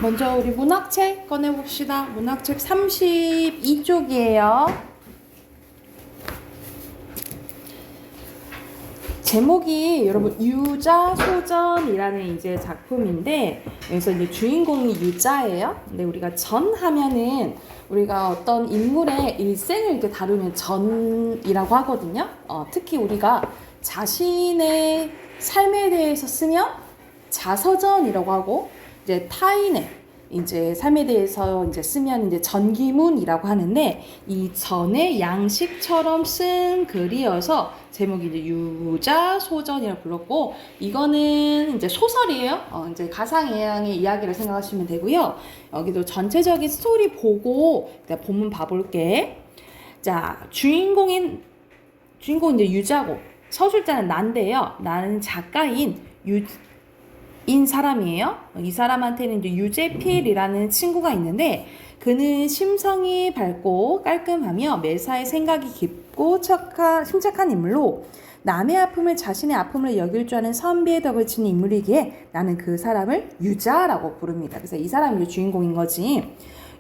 먼저 우리 문학책 꺼내봅시다. 문학책 32쪽이에요. 제목이 여러분 유자소전이라는 이제 작품인데, 여기서 이제 주인공이 유자예요. 근데 우리가 전 하면은 우리가 어떤 인물의 일생을 이렇게 다루면 전이라고 하거든요. 특히 우리가 자신의 삶에 대해서 쓰면 자서전이라고 하고, 이제 타인의 이제 삶에 대해서 이제 쓰면 이제 전기문이라고 하는데, 이 전의 양식처럼 쓴 글이어서 제목이 이제 유자소전이라고 불렀고, 이거는 이제 소설이에요. 이제 가상해양의 이야기를 생각하시면 되고요. 여기도 전체적인 스토리 보고 일단 본문 봐볼게. 자, 주인공인 이제 유자고, 서술자는 난데요. 나는 작가인 인 사람이에요. 이 사람한테는 이제 유재필이라는 친구가 있는데, 그는 심성이 밝고 깔끔하며 매사에 생각이 깊고 침착한 인물로 남의 아픔을 자신의 아픔을 여길 줄 아는 선비의 덕을 지닌 인물이기에 나는 그 사람을 유자라고 부릅니다. 그래서 이 사람이 이제 주인공인 거지.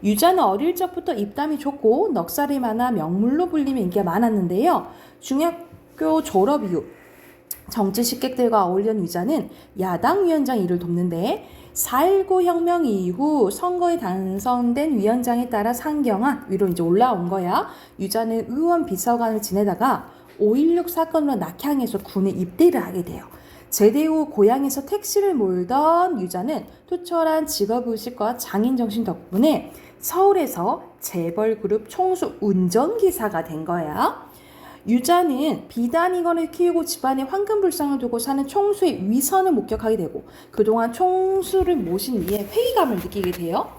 유자는 어릴 적부터 입담이 좋고 넉살이 많아 명물로 불리며 인기가 많았는데요. 중학교 졸업 이후 정치 식객들과 어울리는 유자는 야당 위원장 일을 돕는데, 4.19 혁명 이후 선거에 당선된 위원장에 따라 상경한 위로 이제 올라온 거야. 유자는 의원 비서관을 지내다가 5.16 사건으로 낙향해서 군에 입대를 하게 돼요. 제대 후 고향에서 택시를 몰던 유자는 투철한 직업의식과 장인정신 덕분에 서울에서 재벌그룹 총수 운전기사가 된 거야. 유자는 비단이건을 키우고 집안에 황금불상을 두고 사는 총수의 위선을 목격하게 되고, 그동안 총수를 모신 이에 회의감을 느끼게 돼요.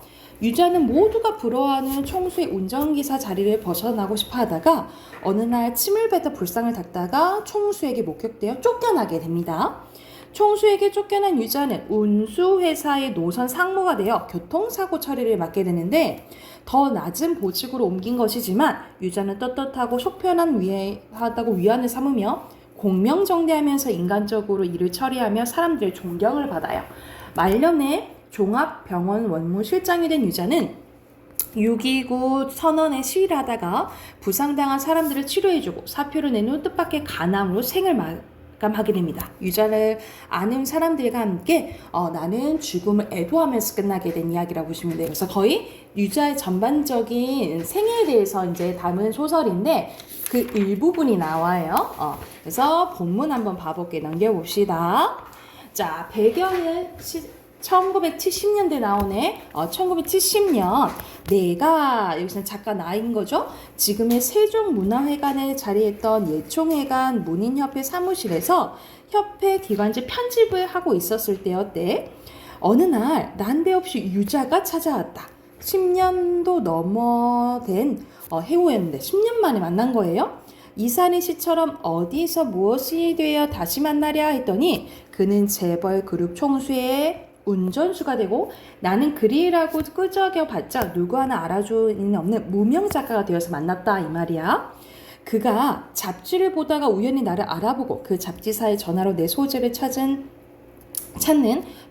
유자는 모두가 부러워하는 총수의 운전기사 자리를 벗어나고 싶어 하다가 어느 날 침을 뱉어 불상을 닦다가 총수에게 목격되어 쫓겨나게 됩니다. 총수에게 쫓겨난 유자는 운수회사의 노선 상무가 되어 교통사고 처리를 맡게 되는데, 더 낮은 보직으로 옮긴 것이지만 유자는 떳떳하고 속편한 하다고 위안을 삼으며 공명정대하면서 인간적으로 일을 처리하며 사람들의 존경을 받아요. 말년에 종합병원 원무실장이 된 유자는 6.29 선언에 시위를 하다가 부상당한 사람들을 치료해주고 사표를 낸 후 뜻밖의 간암으로 생을 마감하게 됩니다. 유자를 아는 사람들과 함께 나는 죽음을 애도하면서 끝나게 된 이야기라고 보시면 돼요. 그래서 거의 유자의 전반적인 생애에 대해서 이제 담은 소설인데, 그 일부분이 나와요. 그래서 본문 한번 봐볼게. 넘겨봅시다. 자, 배경은 1970년대 나오네. 1970년 내가 여기서는 작가 나인 거죠. 지금의 세종문화회관에 자리했던 예총회관 문인협회 사무실에서 협회 기관지 편집을 하고 있었을 때였대. 어느 날 난데없이 유자가 찾아왔다. 10년도 넘어된 해오였는데 10년 만에 만난 거예요. 이산희 씨처럼 어디서 무엇이 되어 다시 만나랴 했더니 그는 재벌 그룹 총수의 운전수가 되고, 나는 글이라고 끄적여봤자 누구 하나 알아주는 없는 무명 작가가 되어서 만났다 이 말이야. 그가 잡지를 보다가 우연히 나를 알아보고 그 잡지사의 전화로 내 소재를 찾는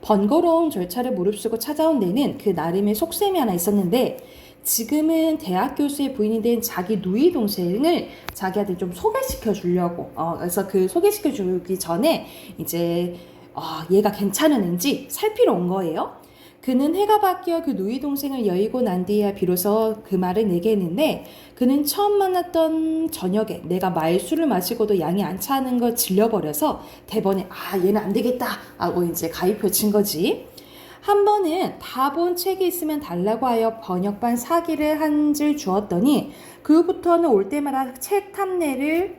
번거로운 절차를 무릅쓰고 찾아온 데는 그 나름의 속셈이 하나 있었는데, 지금은 대학 교수의 부인이 된 자기 누이 동생을 자기한테 좀 소개시켜 주려고, 그래서 그 소개시켜 주기 전에 이제 얘가 괜찮은지 살피러 온 거예요. 그는 해가 바뀌어 그 누이 동생을 여의고 난 뒤에야 비로소 그 말을 내게 했는데, 그는 처음 만났던 저녁에 내가 말술을 마시고도 양이 안 차는 걸 질려버려서 대번에 얘는 안 되겠다 하고 이제 가입표 친 거지. 한 번은 다 본 책이 있으면 달라고 하여 번역반 사기를 한 줄 주었더니, 그 후부터는 올 때마다 책 탐내를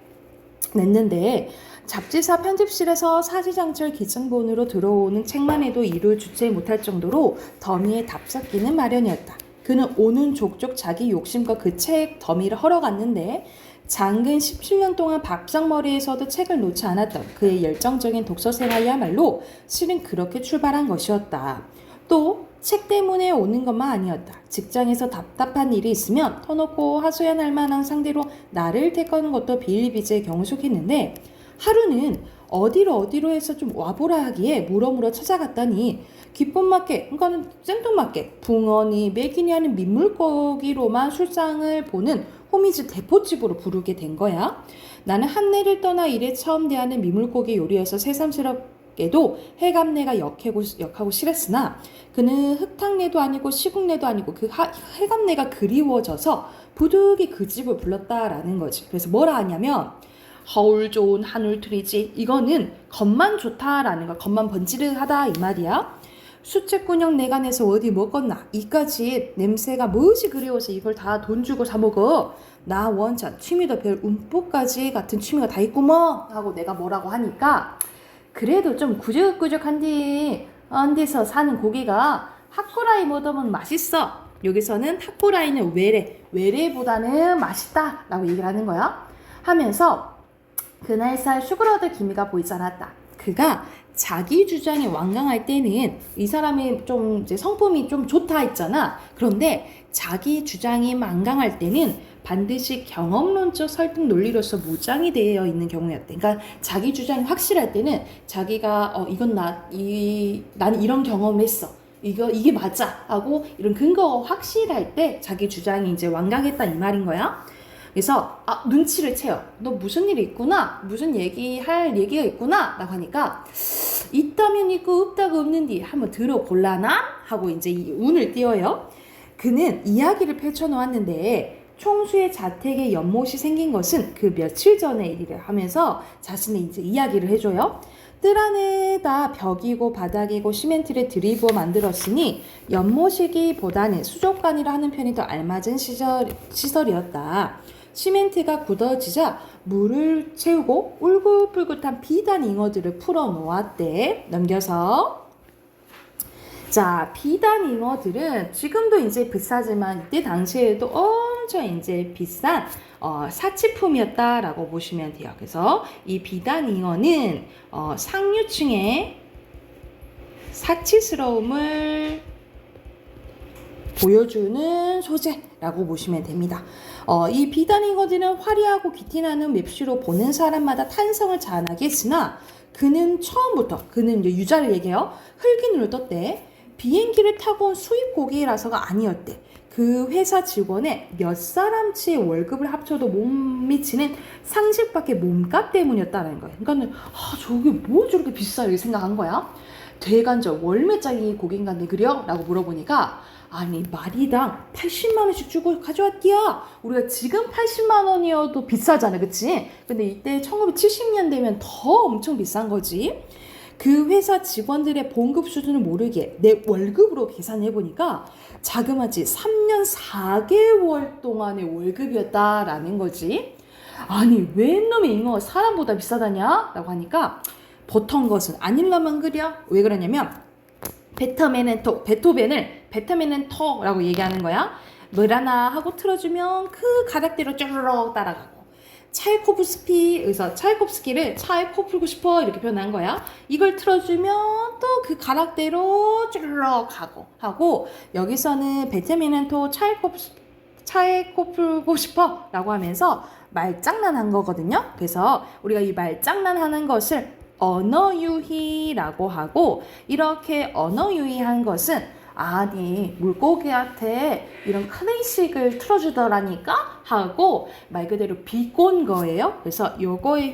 냈는데, 잡지사 편집실에서 사지장철 기증본으로 들어오는 책만 해도 이루 주체 못할 정도로 더미에 답섞이는 마련이었다. 그는 오는 족족 자기 욕심과 그 책 더미를 헐어갔는데, 장근 17년 동안 밥상머리에서도 책을 놓지 않았던 그의 열정적인 독서 생활이야말로 실은 그렇게 출발한 것이었다. 또 책 때문에 오는 것만 아니었다. 직장에서 답답한 일이 있으면 터놓고 하소연할 만한 상대로 나를 택하는 것도 비일비재에 경숙했는데, 하루는 어디로 해서 좀 와보라 하기에 물어물어 찾아갔더니 기쁨맞게, 그러니까는 생뚱맞게 붕어니 매기니 하는 민물고기로만 술상을 보는 호미즈 대포집으로 부르게 된 거야. 나는 한내를 떠나 일에 처음 대하는 민물고기 요리여서 새삼스럽게도 해감내가 역하고 싫었으나 그는 흙탕내도 아니고 시국내도 아니고 그 해감내가 그리워져서 부득이 그 집을 불렀다라는 거지. 그래서 뭐라 하냐면 허울 좋은 한울틀이지. 이거는 겉만 좋다라는 거, 겉만 번지르하다 이 말이야. 수채꾼형 내간에서 어디 먹었나? 이까지 냄새가 무엇이 그리워서 이걸 다 돈 주고 사 먹어? 나 원천 취미도 별 움뽀까지 같은 취미가 다 있고 뭐 하고 내가 뭐라고 하니까 그래도 좀 구적구적한디 언디서 사는 고기가 핫코라이 먹으면 맛있어. 여기서는 핫코라이는 외래보다는 맛있다 라고 얘기를 하는 거야. 하면서 그날살 슈그러드 기미가 보이지 않았다. 그가 자기 주장이 완강할 때는 이 사람이 좀 이제 성품이 좀 좋다 했잖아. 그런데 자기 주장이 완강할 때는 반드시 경험론적 설득 논리로서 무장이 되어 있는 경우였대. 그러니까 자기 주장이 확실할 때는 자기가 난 이런 경험을 했어. 이게 맞아 하고 이런 근거가 확실할 때 자기 주장이 이제 완강했다 이 말인 거야. 그래서 눈치를 채요. 너 무슨 일이 있구나, 무슨 얘기할 얘기가 있구나 라고 하니까 있다면 있고 없다고 없는디 한번 들어볼라나 하고 이제 이 운을 띄워요. 그는 이야기를 펼쳐놓았는데 총수의 자택에 연못이 생긴 것은 그 며칠 전의 일이래 하면서 자신의 이제 이야기를 해줘요. 뜰 안에다 벽이고 바닥이고 시멘트를 들이부어 만들었으니 연못이기보다는 수족관이라 하는 편이 더 알맞은 시설이었다. 시멘트가 굳어지자 물을 채우고 울긋불긋한 비단 잉어들을 풀어 놓았대. 넘겨서. 자, 비단 잉어들은 지금도 이제 비싸지만 이때 당시에도 엄청 이제 비싼 사치품이었다라고 보시면 돼요. 그래서 이 비단 잉어는 상류층의 사치스러움을 보여주는 소재라고 보시면 됩니다. 이 비단 잉어들은 화려하고 귀티 나는 맵시로 보는 사람마다 탄성을 자아나게 했으나 그는 처음부터 그는 이제 유자를 얘기해요. 흙인으로 떴대. 비행기를 타고 온 수입 고객이라서가 아니었대. 그 회사 직원의 몇 사람치의 월급을 합쳐도 못 미치는 상식밖에 몸값 때문이었다는 거예요. 그러니까는 저게 뭐 저렇게 비싸 이렇게 생각한 거야. 대간절 월매짜리 고객인데 그려? 라고 물어보니까 아니 마리당 80만 원씩 주고 가져왔디야. 우리가 지금 80만 원이어도 비싸잖아, 그치? 근데 이때 1970년 되면 더 엄청 비싼 거지. 그 회사 직원들의 봉급 수준을 모르게 내 월급으로 계산해보니까 자그마치 3년 4개월 동안의 월급이었다라는 거지. 아니 왜 놈의 잉어 사람보다 비싸다냐? 라고 하니까 보통 것은 아닐라만 그려. 왜 그러냐면 베토벤은 톡라고 얘기하는 거야. 뭘 하나 하고 틀어주면 그 가닥대로 쭈르륵 따라가고, 여기서 차이콥스키를 차에 코 풀고 싶어 이렇게 표현한 거야. 이걸 틀어주면 또 그 가락대로 쭈르륵 하고 여기서는 베테미넨토 차에 코 풀고 싶어 라고 하면서 말장난한 거거든요. 그래서 우리가 이 말장난하는 것을 언어유희라고 하고, 이렇게 언어유희한 것은 아니 물고기한테 이런 클래식을 틀어주더라니까 하고 말 그대로 비꼰 거예요. 그래서 요거의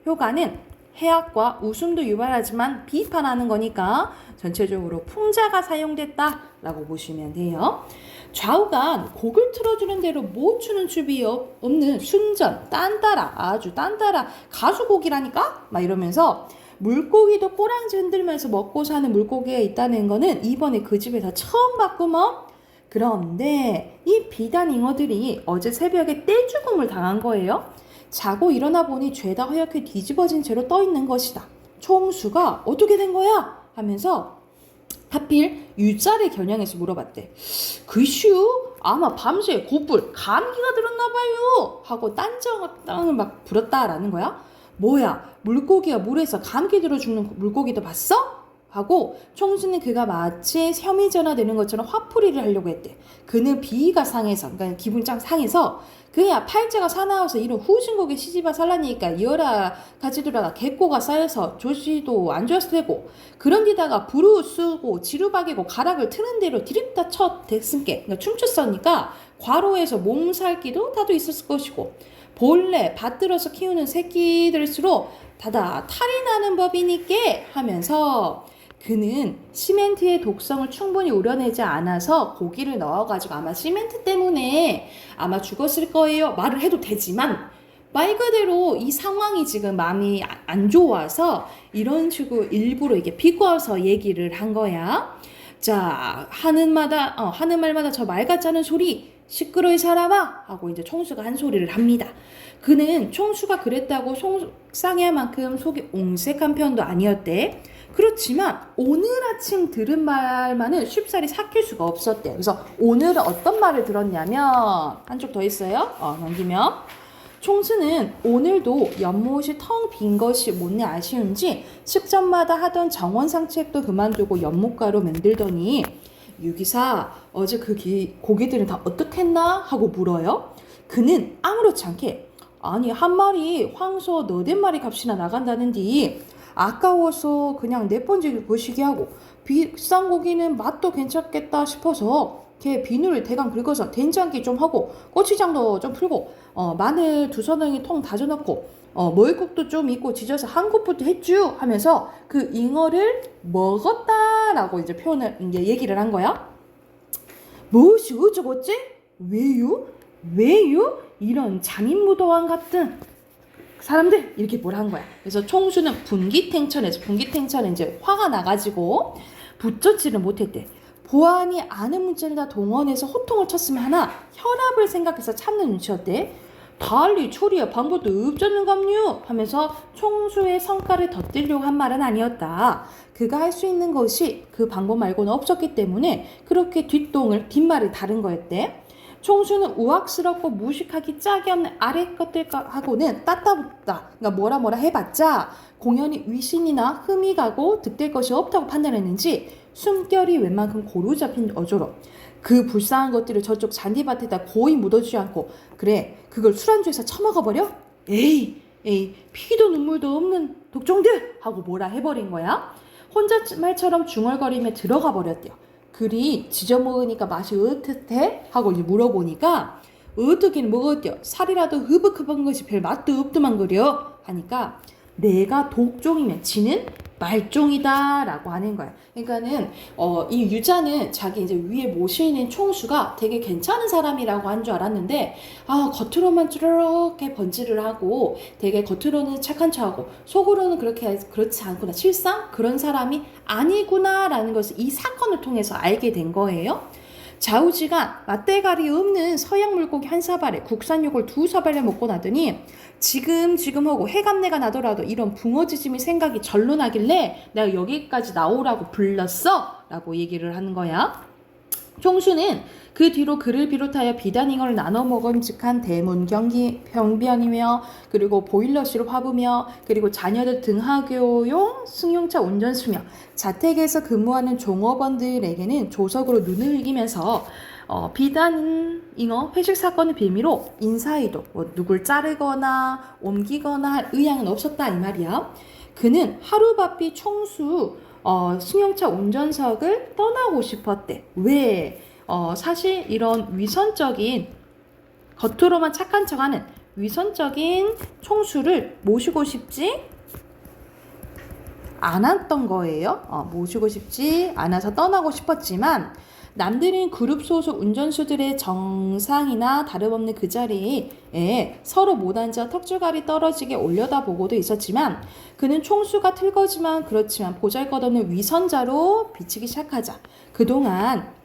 효과는 해악과 웃음도 유발하지만 비판하는 거니까 전체적으로 풍자가 사용됐다라고 보시면 돼요. 좌우간 곡을 틀어주는 대로 못 추는 춤이 없는 순전 아주 딴따라 가수곡이라니까 막 이러면서 물고기도 꼬랑지 흔들면서 먹고 사는 물고기가 있다는 거는 이번에 그 집에서 처음 봤구먼. 그런데 이 비단 잉어들이 어제 새벽에 떼죽음을 당한 거예요. 자고 일어나 보니 죄다 허옇게 뒤집어진 채로 떠 있는 것이다. 총수가 어떻게 된 거야? 하면서 하필 유자를 겨냥해서 물어봤대. 글쎄요, 아마 밤새 곧불 감기가 들었나 봐요 하고 딴정을 막 부렸다라는 거야. 뭐야, 물고기가 물에서 감기 들어 죽는 물고기도 봤어? 하고 총수는 그가 마치 혐의전화되는 것처럼 화풀이를 하려고 했대. 그는 비위가 상해서, 그러니까 기분이 짱 상해서 그야 팔자가 사나워서 이런 후진국에 시집와 살라니까 여러 가지들다가 개꼬가 쌓여서 조시도 안 좋았을 테고 그런 데다가 부르 쓰고 지루박이고 가락을 트는 대로 디립다 쳐 됐은께 그러니까 춤췄으니까 과로해서 몸살기도 다도 있었을 것이고 본래 밭들어서 키우는 새끼들일수록 다다 탈이 나는 법이니께 하면서 그는 시멘트의 독성을 충분히 우려내지 않아서 고기를 넣어가지고 아마 시멘트 때문에 아마 죽었을 거예요 말을 해도 되지만 말 그대로 이 상황이 지금 마음이 안 좋아서 이런 식으로 일부러 이게 비꼬아서 얘기를 한 거야. 자, 하는 말마다 저 말 같지 않은 소리 시끄러이 이 사람아 하고 이제 총수가 한 소리를 합니다. 그는 총수가 그랬다고 속상해할 만큼 속이 옹색한 편도 아니었대. 그렇지만 오늘 아침 들은 말만은 쉽사리 삭힐 수가 없었대. 그래서 오늘은 어떤 말을 들었냐면 한쪽 더 있어요. 넘기면 총수는 오늘도 연못이 텅 빈 것이 못내 아쉬운지 식전마다 하던 정원상책도 그만두고 연못가로 만들더니 유기사 어제 그 고기들은 다 어떻겠나 하고 물어요. 그는 아무렇지 않게 아니 한 마리 황소 너댓 마리 값이나 나간다는디 아까워서 그냥 내 번지기 거시기 하고 비싼 고기는 맛도 괜찮겠다 싶어서 걔 비누를 대강 긁어서 된장기 좀 하고 고추장도 좀 풀고 마늘 2서너기 통 다져놓고 머위국도 좀 있고 지져서 한 컵부터 했쥬 하면서 그 잉어를 먹었다라고 이제 표현을 이제 얘기를 한 거야. 무엇이 어쩌고지? 왜요? 왜요? 이런 장인무도왕 같은 사람들 이렇게 뭐라 한 거야. 그래서 총수는 분기탱천은 이제 화가 나가지고 붙잡지를 못했대. 보안이 아는 문자를 다 동원해서 호통을 쳤으면 하나 혈압을 생각해서 참는 눈치였대. 달리 초리에 방법도 없잖는감요 하면서 총수의 성과를 덧들려고 한 말은 아니었다. 그가 할 수 있는 것이 그 방법 말고는 없었기 때문에 그렇게 뒷말을 다른 거였대. 총수는 우악스럽고 무식하기 짝이 없는 아래 것들하고는 따따붙다. 그러니까 뭐라 해봤자 공연히 위신이나 흠이 가고 득될 것이 없다고 판단했는지 숨결이 웬만큼 고루 잡힌 어조로 그 불쌍한 것들을 저쪽 잔디밭에다 고이 묻어주지 않고 그래 그걸 술안주에서 처먹어버려? 에이 피도 눈물도 없는 독종들 하고 뭐라 해버린 거야. 혼자 말처럼 중얼거리며 들어가 버렸대요. 그리 지져먹으니까 맛이 어떻대? 하고 이제 물어보니까 어떻긴 먹었대요. 살이라도 흐벅흐벅한 것이 별 맛도 없더만 그려 하니까 내가 독종이면 지는 말종이다 라고 하는 거야. 그러니까는 이 유자는 자기 이제 위에 모시는 총수가 되게 괜찮은 사람이라고 한 줄 알았는데 겉으로만 쭈르륵 번지를 하고 되게 겉으로는 착한 척하고 속으로는 그렇지 않구나. 실상 그런 사람이 아니구나 라는 것을 이 사건을 통해서 알게 된 거예요. 좌우지간 맛대가리 없는 서양 물고기 한 사발에 국산 요걸 2사발에 먹고 나더니 지금 하고 해감내가 나더라도 이런 붕어지짐이 생각이 절로 나길래 내가 여기까지 나오라고 불렀어 라고 얘기를 하는 거야. 총수는 그 뒤로 그를 비롯하여 비단잉어를 나눠 먹음직한 대문 경비원이며 그리고 보일러실을 화부며 그리고 자녀들 등하교용 승용차 운전수며 자택에서 근무하는 종업원들에게는 조석으로 눈을 이기면서 비단잉어 회식 사건의 빌미로 인사이도 누굴 자르거나 옮기거나 할 의향은 없었다 이 말이야. 그는 하루바삐 총수 승용차 운전석을 떠나고 싶었대. 왜? 사실 이런 위선적인 겉으로만 착한 척하는 위선적인 총수를 모시고 싶지 않았던 거예요. 모시고 싶지 않아서 떠나고 싶었지만 남들은 그룹 소속 운전수들의 정상이나 다름없는 그 자리에 서로 못 앉아 턱주갈이 떨어지게 올려다보고도 있었지만 그는 총수가 틀거지만 그렇지만 보잘것없는 위선자로 비치기 시작하자 그동안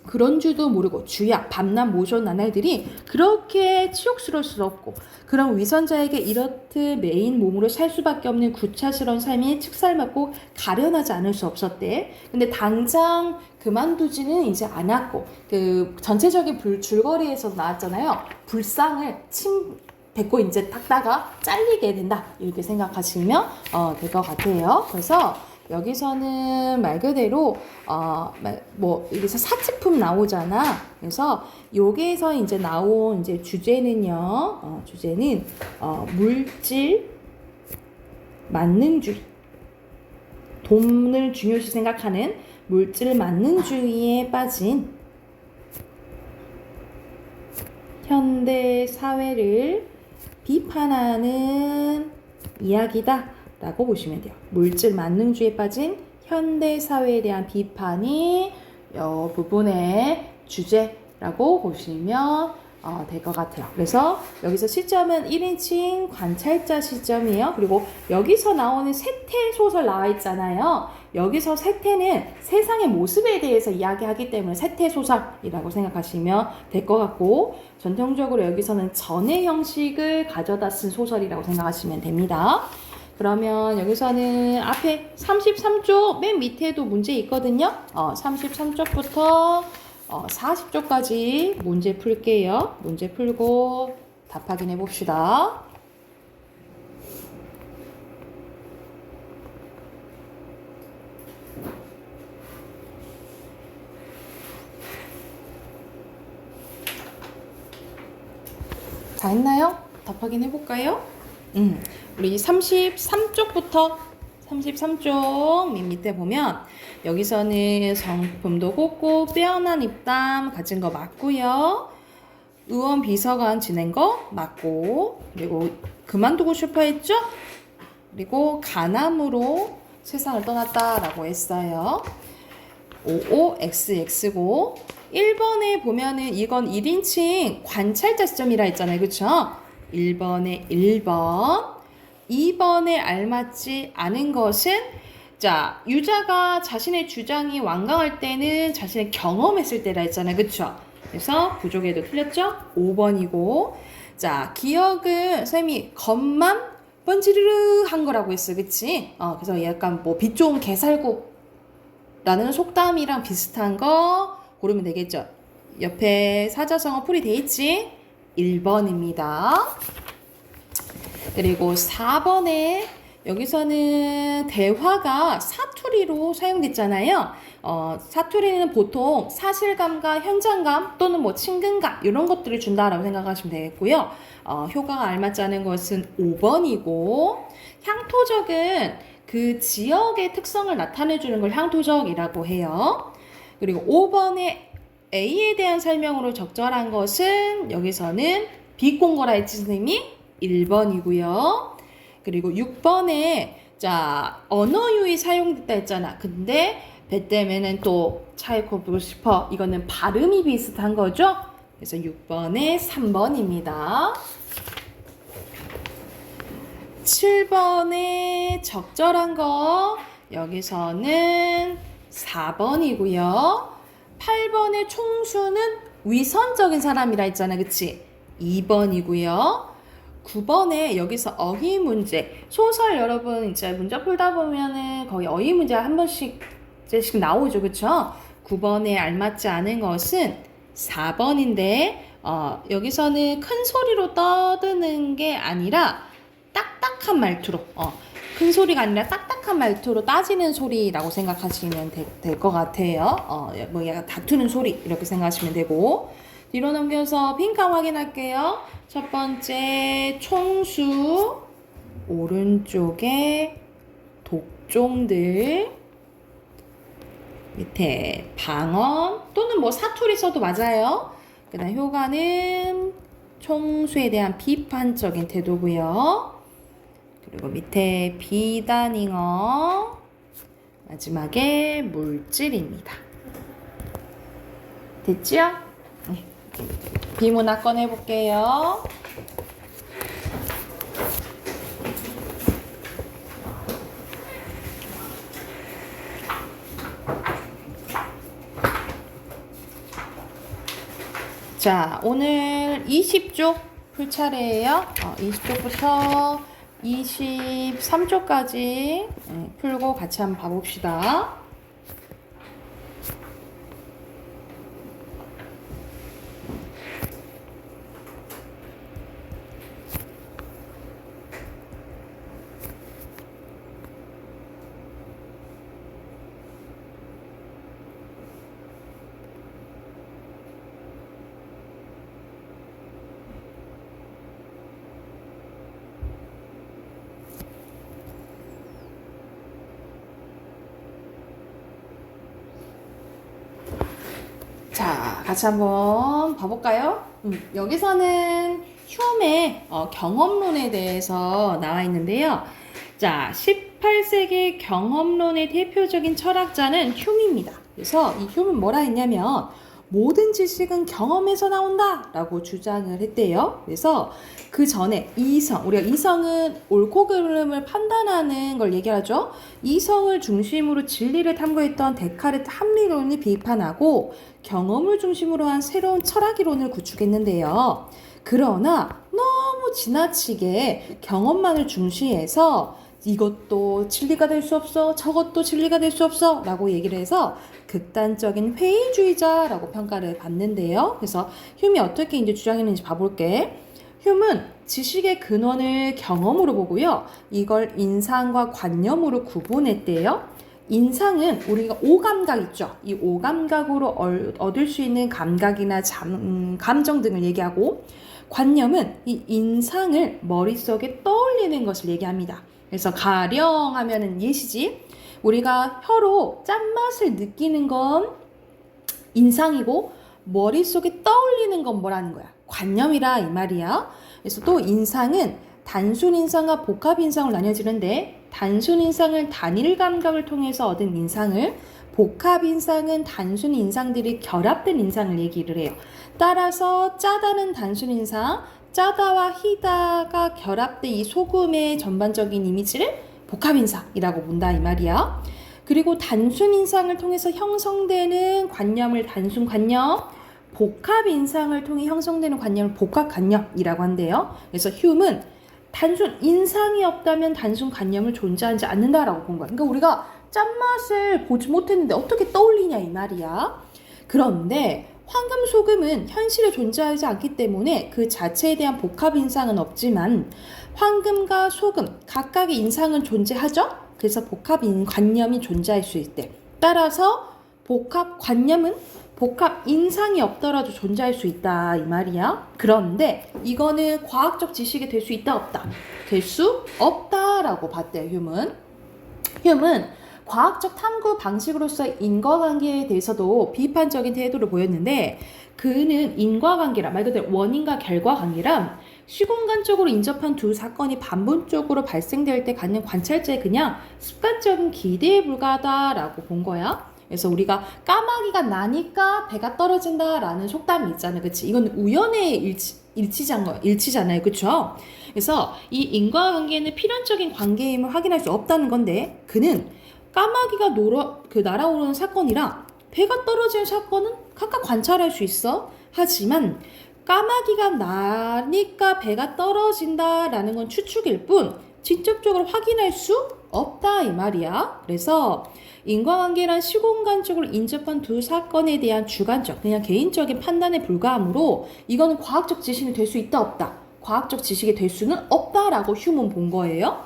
그런 줄도 모르고 주야 밤낮 모셔온 나날들이 그렇게 치욕스러울 수 없고 그런 위선자에게 이렇듯 메인 몸으로 살 수밖에 없는 구차스러운 삶이 칙살맞고 가련하지 않을 수 없었대. 근데 당장 그만두지는 이제 않았고 그 전체적인 줄거리에서 나왔잖아요. 불상을 뱉고 이제 닦다가 잘리게 된다 이렇게 생각하시면 될 것 같아요. 그래서 여기서는 말 그대로 뭐 여기서 사치품 나오잖아. 그래서 여기에서 이제 나온 이제 주제는요. 주제는 물질 만능주의. 돈을 중요시 생각하는 물질 만능주의에 빠진 현대 사회를 비판하는 이야기다 라고 보시면 돼요. 물질 만능주의에 빠진 현대 사회에 대한 비판이 이 부분의 주제라고 보시면 될 것 같아요. 그래서 여기서 시점은 1인칭 관찰자 시점이에요. 그리고 여기서 나오는 세태 소설 나와 있잖아요. 여기서 세태는 세상의 모습에 대해서 이야기하기 때문에 세태 소설이라고 생각하시면 될 것 같고, 전통적으로 여기서는 전의 형식을 가져다 쓴 소설이라고 생각하시면 됩니다. 그러면 여기서는 앞에 33쪽 맨 밑에도 문제 있거든요. 33쪽부터 40쪽까지 문제 풀게요. 문제 풀고 답 확인해 봅시다. 다 했나요? 답 확인해 볼까요? 우리 33쪽부터 33쪽 밑에 보면 여기서는 성품도 곱고 빼어난 입담 가진 거 맞고요. 의원 비서관 지낸 거 맞고, 그리고 그만두고 싶어 했죠? 그리고 간암으로 세상을 떠났다라고 했어요. 55XX5. 1번에 보면은 이건 1인칭 관찰자 시점이라 했잖아요. 그쵸? 1번에 1번. 2번에 알맞지 않은 것은, 자, 유자가 자신의 주장이 완강할 때는 자신의 경험했을 때라 했잖아요. 그쵸? 그래서 부족에도 틀렸죠? 5번이고. 자, 기억은 선생님이 겉만 번지르르 한 거라고 했어. 그치? 그래서 약간 뭐 빛 좋은 개살구 라는 속담이랑 비슷한 거 고르면 되겠죠. 옆에 사자성어 풀이 돼 있지? 1번입니다. 그리고 4번에 여기서는 대화가 사투리로 사용됐잖아요. 사투리는 보통 사실감과 현장감 또는 뭐 친근감 이런 것들을 준다라고 생각하시면 되겠고요. 효과가 알맞지 않은 것은 5번이고, 향토적은 그 지역의 특성을 나타내주는 걸 향토적이라고 해요. 그리고 5번에 A에 대한 설명으로 적절한 것은 여기서는 비공고라 했지 선생님이? 1번이고요. 그리고 6번에 자 언어유희 사용됐다 했잖아. 근데 배 때문에는 또 차이코프고 싶어. 이거는 발음이 비슷한 거죠? 그래서 6번에 3번입니다. 7번에 적절한 거 여기서는 4번이고요. 8번의 총수는 위선적인 사람이라 했잖아. 그치? 2번이고요. 9번에 여기서 어휘 문제. 소설 여러분 이제 문제 풀다 보면은 거의 어휘 문제 한 번씩 나오죠. 그쵸? 9번에 알맞지 않은 것은 4번인데 여기서는 큰 소리로 떠드는 게 아니라 딱딱한 말투로 큰 소리가 아니라 딱딱한 말투로 따지는 소리라고 생각하시면 될 것 같아요. 뭐 약간 다투는 소리 이렇게 생각하시면 되고, 뒤로 넘겨서 빈칸 확인할게요. 첫 번째 총수, 오른쪽에 독종들, 밑에 방언 또는 뭐 사투리 써도 맞아요. 그 다음 효과는 총수에 대한 비판적인 태도고요. 그리고 밑에 비단잉어, 마지막에 물질입니다. 됐죠? 네. 비문학 꺼내볼게요. 자, 오늘 20쪽 풀 차례예요. 20쪽부터 23쪽까지 풀고 같이 한번 봐봅시다. 자, 같이 한번 봐볼까요? 여기서는 휴메의 경험론에 대해서 나와 있는데요. 자, 18세기 경험론의 대표적인 철학자는 휴메입니다. 그래서 이 휴메는 뭐라 했냐면 모든 지식은 경험에서 나온다 라고 주장을 했대요. 그래서 그 전에 이성, 우리가 이성은 옳고 그름을 판단하는 걸 얘기하죠. 이성을 중심으로 진리를 탐구했던 데카르트 합리론을 비판하고 경험을 중심으로 한 새로운 철학이론을 구축했는데요. 그러나 너무 지나치게 경험만을 중시해서 이것도 진리가 될 수 없어, 저것도 진리가 될 수 없어 라고 얘기를 해서 극단적인 회의주의자라고 평가를 받는데요. 그래서 휴메이 어떻게 이제 주장했는지 봐볼게. 휴메는 지식의 근원을 경험으로 보고요. 이걸 인상과 관념으로 구분했대요. 인상은 우리가 오감각 있죠. 이 오감각으로 얻을 수 있는 감각이나 감정 등을 얘기하고, 관념은 이 인상을 머릿속에 떠올리는 것을 얘기합니다. 그래서 가령 하면은 예시지. 우리가 혀로 짠맛을 느끼는 건 인상이고 머릿속에 떠올리는 건 뭐라는 거야? 관념이라 이 말이야. 그래서 또 인상은 단순 인상과 복합 인상을 나뉘어지는데, 단순 인상은 단일 감각을 통해서 얻은 인상을, 복합 인상은 단순 인상들이 결합된 인상을 얘기를 해요. 따라서 짜다는 단순 인상, 짜다와 희다가 결합된 이 소금의 전반적인 이미지를 복합인상이라고 본다 이 말이야. 그리고 단순 인상을 통해서 형성되는 관념을 단순 관념, 복합 인상을 통해 형성되는 관념을 복합 관념이라고 한대요. 그래서 휴메는 단순 인상이 없다면 단순 관념을 존재하지 않는다라고 본 거야. 그러니까 우리가 짠맛을 보지 못했는데 어떻게 떠올리냐 이 말이야. 그런데 황금 소금은 현실에 존재하지 않기 때문에 그 자체에 대한 복합 인상은 없지만 황금과 소금 각각의 인상은 존재하죠. 그래서 복합 관념이 존재할 수 있대. 따라서 복합 관념은 복합 인상이 없더라도 존재할 수 있다 이 말이야. 그런데 이거는 과학적 지식이 될 수 있다 없다? 될 수 없다라고 봤대요. 휴메는 과학적 탐구 방식으로서 인과관계에 대해서도 비판적인 태도를 보였는데, 그는 인과관계라 말 그대로 원인과 결과관계란 시공간적으로 인접한 두 사건이 반복적으로 발생될 때 갖는 관찰자의 그냥 습관적인 기대에 불과하다라고 본 거야. 그래서 우리가 까마귀가 나니까 배가 떨어진다라는 속담이 있잖아요. 그치? 이건 우연의 일치잖아요. 그쵸? 그래서 이 인과관계는 필연적인 관계임을 확인할 수 없다는 건데, 그는 까마귀가 날아오르는 사건이랑 배가 떨어지는 사건은 각각 관찰할 수 있어. 하지만 까마귀가 나니까 배가 떨어진다라는 건 추측일 뿐 직접적으로 확인할 수 없다 이 말이야. 그래서 인과관계란 시공간적으로 인접한 두 사건에 대한 주관적, 그냥 개인적인 판단에 불과하므로 이거는 과학적 지식이 될 수 있다 없다? 과학적 지식이 될 수는 없다라고 휴메는 본 거예요.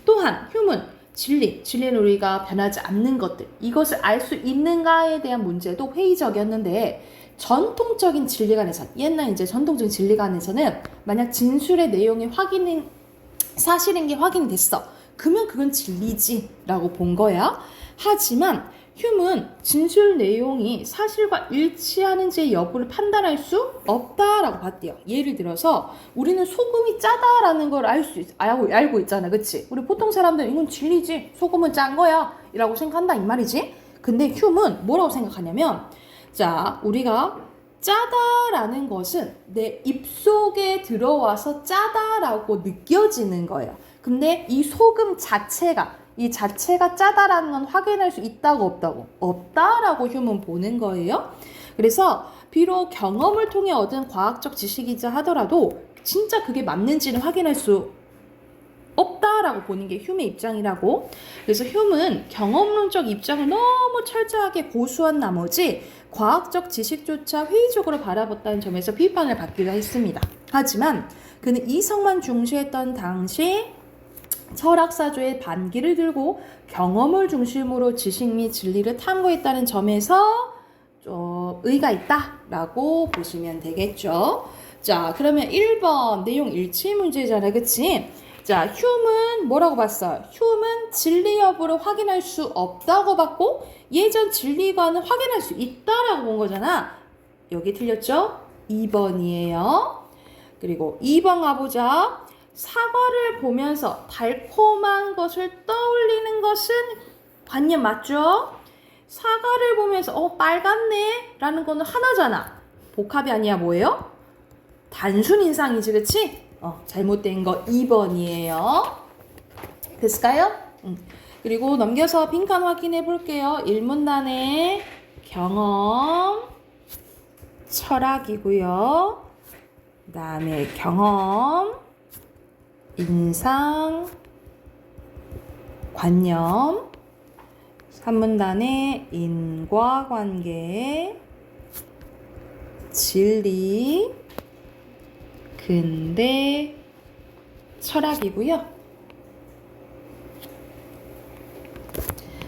또한 휴메는 진리는 우리가 변하지 않는 것들, 이것을 알 수 있는가에 대한 문제도 회의적이었는데, 전통적인 진리관에서, 옛날 이제 전통적인 진리관에서는 만약 진술의 내용이 사실인 게 확인이 됐어. 그러면 그건 진리지 라고 본 거야. 하지만 휴메는 진술 내용이 사실과 일치하는지의 여부를 판단할 수 없다라고 봤대요. 예를 들어서 우리는 소금이 짜다라는 걸 알고 있잖아. 그치? 우리 보통 사람들은 이건 진리지, 소금은 짠 거야 이라고 생각한다 이 말이지. 근데 휴메는 뭐라고 생각하냐면, 자, 우리가 짜다라는 것은 내 입속에 들어와서 짜다라고 느껴지는 거예요. 근데 이 소금 자체가 짜다라는 건 확인할 수 있다고 없다고? 없다라고 휴메는 보는 거예요. 그래서 비록 경험을 통해 얻은 과학적 지식이자 하더라도 진짜 그게 맞는지는 확인할 수 없다라고 보는 게 휴메 입장이라고. 그래서 휴메는 경험론적 입장을 너무 철저하게 고수한 나머지 과학적 지식조차 회의적으로 바라봤다는 점에서 비판을 받기도 했습니다. 하지만 그는 이성만 중시했던 당시 철학사조의 반기를 들고 경험을 중심으로 지식 및 진리를 탐구했다는 점에서 좀 의의가 있다라고 보시면 되겠죠. 자, 그러면 1번 내용 일치 문제잖아, 그치? 자, 휴메는 뭐라고 봤어요? 휴메는 진리 여부를 확인할 수 없다고 봤고, 예전 진리관은 확인할 수 있다라고 본 거잖아. 여기 틀렸죠? 2번이에요. 그리고 2번 가보자. 사과를 보면서 달콤한 것을 떠올리는 것은 관념 맞죠? 사과를 보면서 빨갛네 라는 거는 하나잖아. 복합이 아니야 뭐예요? 단순 인상이지 그치? 잘못된 거 2번이에요. 됐을까요? 그리고 넘겨서 빈칸 확인해 볼게요. 1문단의 경험, 철학이고요. 그 다음에 경험, 인상, 관념. 3문단의 인과관계, 진리, 근대, 철학이고요.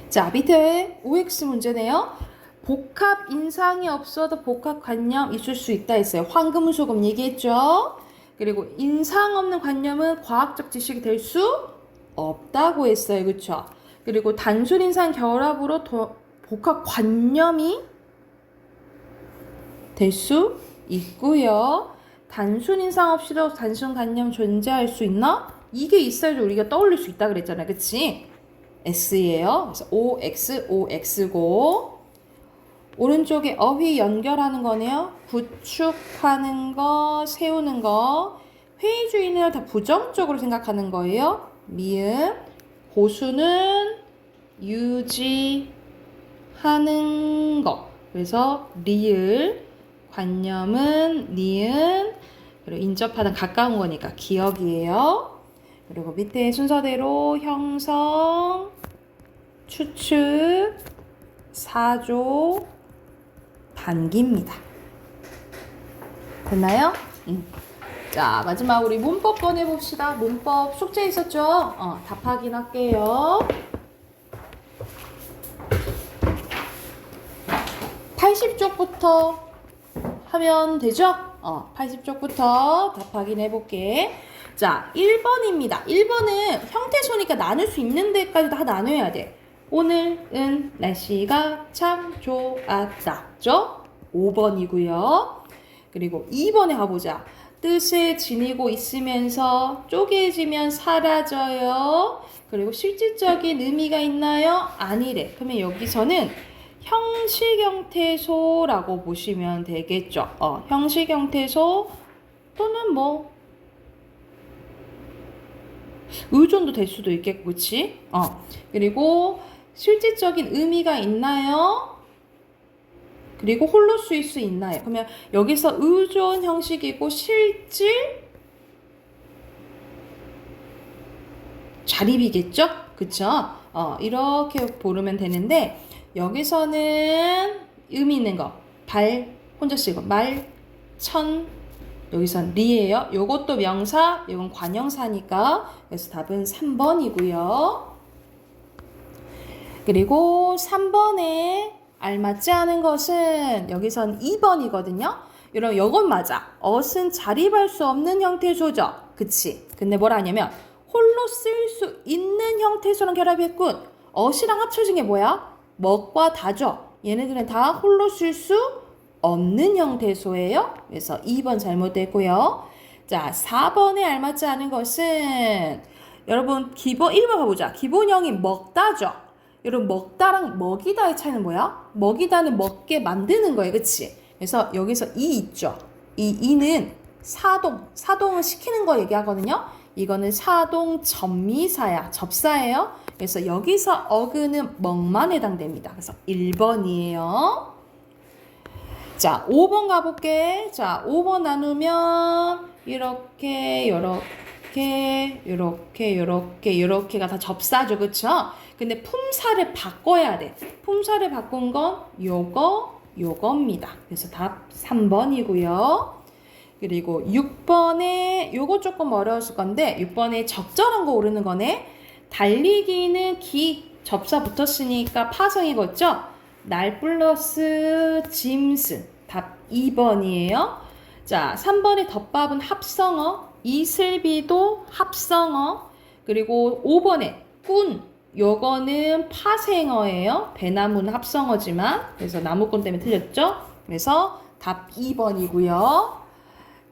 자, 밑에 OX 문제네요. 복합 인상이 없어도 복합 관념 있을 수 있다 했어요. 황금소금 얘기했죠. 그리고 인상 없는 관념은 과학적 지식이 될 수 없다고 했어요. 그렇죠? 그리고 단순 인상 결합으로 복합 관념이 될 수 있고요. 단순 인상 없이도 단순 관념 존재할 수 있나? 이게 있어야지 우리가 떠올릴 수 있다 그랬잖아요. 그치? S예요. 그래서 OX, OX고 오른쪽에 어휘 연결하는 거네요. 구축하는 거, 세우는 거. 회의주의는 다 부정적으로 생각하는 거예요. 미음. 고수는 유지하는 거. 그래서 리을. 관념은 니은. 그리고 인접하는 가까운 거니까 기억이에요. 그리고 밑에 순서대로 형성, 추측, 사조, 단기입니다. 됐나요? 자, 마지막 우리 문법 꺼내봅시다. 문법 숙제 있었죠? 답 확인할게요. 80쪽부터 하면 되죠? 80쪽부터 답 확인해볼게. 자, 1번입니다. 1번은 형태소니까 나눌 수 있는 데까지 다 나눠야 돼. 오늘은 날씨가 참 좋았다. 5번이고요. 그리고 2번에 가보자. 뜻을 지니고 있으면서 쪼개지면 사라져요. 그리고 실질적인 의미가 있나요? 아니래. 그러면 여기서는 형식형태소라고 보시면 되겠죠. 형식형태소 또는 뭐 의존도 될 수도 있겠고, 그치? 그리고 실질적인 의미가 있나요? 그리고 홀로 쓰일 수 있나요? 그러면 여기서 의존 형식이고 실질 자립이겠죠? 그쵸? 이렇게 보면 되는데 여기서는 의미 있는 거 혼자 쓰고 천 여기선 리예요. 요것도 명사, 요건 관형사니까 그래서 답은 3번이고요. 그리고 3번에 알맞지 않은 것은 여기선 2번이거든요. 여러분 요건 맞아. 엇은 자립할 수 없는 형태소죠. 그치? 근데 뭐라 하냐면 홀로 쓸 수 있는 형태소랑 결합했군. 엇이랑 합쳐진 게 뭐야? 먹과 다죠. 얘네들은 다 홀로 쓸 수 없는 형태소예요. 그래서 2번 잘못됐고요. 자, 4번에 알맞지 않은 것은 여러분 기본 1번 가보자. 기본형이 먹다죠. 여러분 먹다랑 먹이다의 차이는 뭐야? 먹이다는 먹게 만드는 거예요. 그치? 그래서 여기서 이 있죠. 이 이는 사동을 시키는 거 얘기하거든요. 이거는 사동 접미사야. 접사예요. 그래서 여기서 어근은 먹만 해당됩니다. 그래서 1번이에요. 자, 5번 가볼게. 자, 5번 나누면 이렇게가 다 접사죠. 그쵸? 근데 품사를 바꿔야 돼. 품사를 바꾼 건 요겁니다. 그래서 답 3번이고요. 그리고 6번에 요거 조금 어려웠을 건데 6번에 적절한 거 오르는 거네. 달리기는 접사 붙었으니까 파성이겠죠? 날 플러스 짐승. 답 2번이에요. 자, 3번의 덮밥은 합성어. 이슬비도 합성어. 그리고 5번에 꾼. 요거는 파생어예요. 배나무는 합성어지만. 그래서 나무꾼 때문에 틀렸죠? 그래서 답 2번이고요.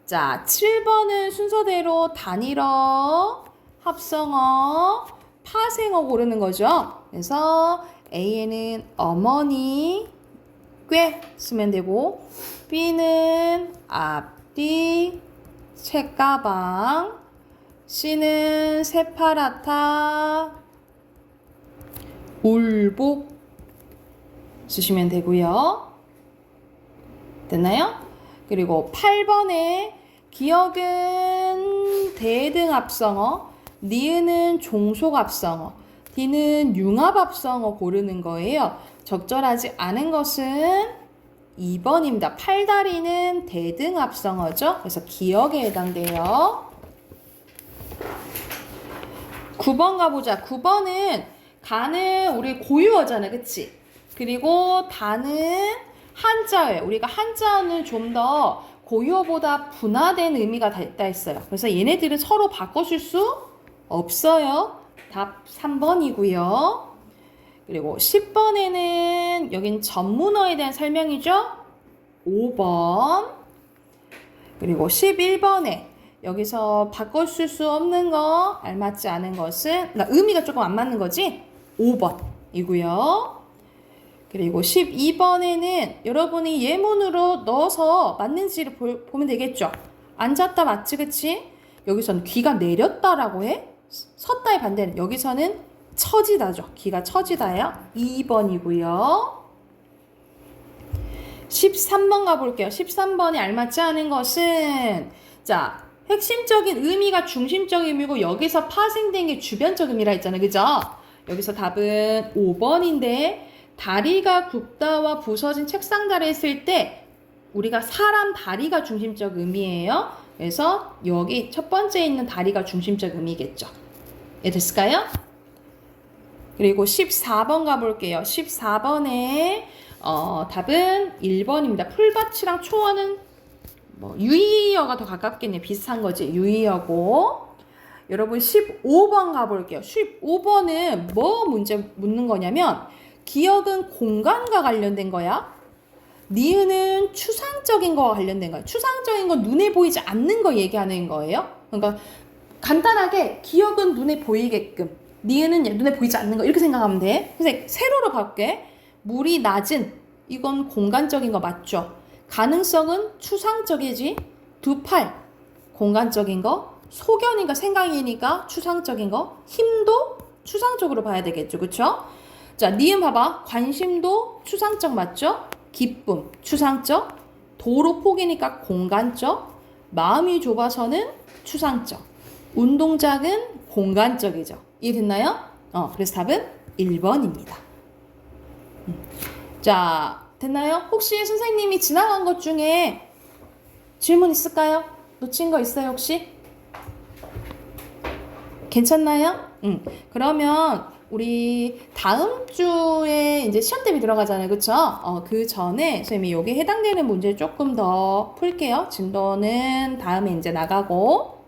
자, 7번은 순서대로 단일어, 합성어, 파생어 고르는 거죠. 그래서 A에는 어머니, 꽤 쓰면 되고, B는 앞뒤, 책가방, C는 새파랗다, 울복 쓰시면 되고요. 됐나요? 그리고 8번에 기억은 대등합성어, 니은은 종속합성어, D는 융합합성어 고르는 거예요. 적절하지 않은 것은 2번입니다. 팔다리는 대등합성어죠. 그래서 기억에 해당돼요. 9번 가보자. 9번은 가는 우리 고유어잖아. 그치? 그리고 다는 한자어예요. 우리가 한자어는 좀 더 고유어보다 분화된 의미가 있다 했어요. 그래서 얘네들은 서로 바꿔줄 수 없어요. 답 3번이고요. 그리고 10번에는 여긴 전문어에 대한 설명이죠. 5번. 그리고 11번에 여기서 바꿔줄 수 없는 거, 알맞지 않은 것은, 그러니까 의미가 조금 안 맞는 거지? 5번이고요. 그리고 12번에는 여러분이 예문으로 넣어서 맞는지를 보면 되겠죠. 앉았다 맞지, 그치? 여기서는 귀가 내렸다라고 해? 섰다의 반대는 여기서는 처지다죠. 귀가 처지다예요. 2번이고요. 13번 가볼게요. 13번이 알맞지 않은 것은, 자, 핵심적인 의미가 중심적 의미고 여기서 파생된 게 주변적 의미라 했잖아요. 그죠? 여기서 답은 5번인데 다리가 굽다와 부서진 책상 다리 했을 때 우리가 사람 다리가 중심적 의미예요. 그래서 여기 첫 번째에 있는 다리가 중심적 의미겠죠. 예, 됐을까요? 그리고 14번 가볼게요. 14번에 답은 1번입니다. 풀밭이랑 초원은 뭐 유의어가 더 가깝겠네요. 비슷한 거지. 유의어고. 여러분 15번 가볼게요. 15번은 뭐 문제 묻는 거냐면 기억은 공간과 관련된 거야. 니은은 추상적인 거와 관련된 거야. 추상적인 건 눈에 보이지 않는 거 얘기하는 거예요. 그러니까 간단하게 기억은 눈에 보이게끔, 니은은 눈에 보이지 않는 거 이렇게 생각하면 돼. 그래서 세로로 바꿀게. 물이 낮은, 이건 공간적인 거 맞죠? 가능성은 추상적이지. 두 팔, 공간적인 거. 소견이니까 생각이니까 추상적인 거. 힘도 추상적으로 봐야 되겠죠. 그쵸? 자, 니은 봐봐. 관심도 추상적 맞죠? 기쁨, 추상적. 도로 폭이니까 공간적. 마음이 좁아서는 추상적. 운동장은 공간적이죠. 이해됐나요? 그래서 답은 1번입니다. 자, 됐나요? 혹시 선생님이 지나간 것 중에 질문 있을까요? 놓친 거 있어요, 혹시? 괜찮나요? 그러면 우리 다음 주에 이제 시험 대비 들어가잖아요. 그쵸? 그 전에 선생님이 여기에 해당되는 문제 조금 더 풀게요. 진도는 다음에 이제 나가고.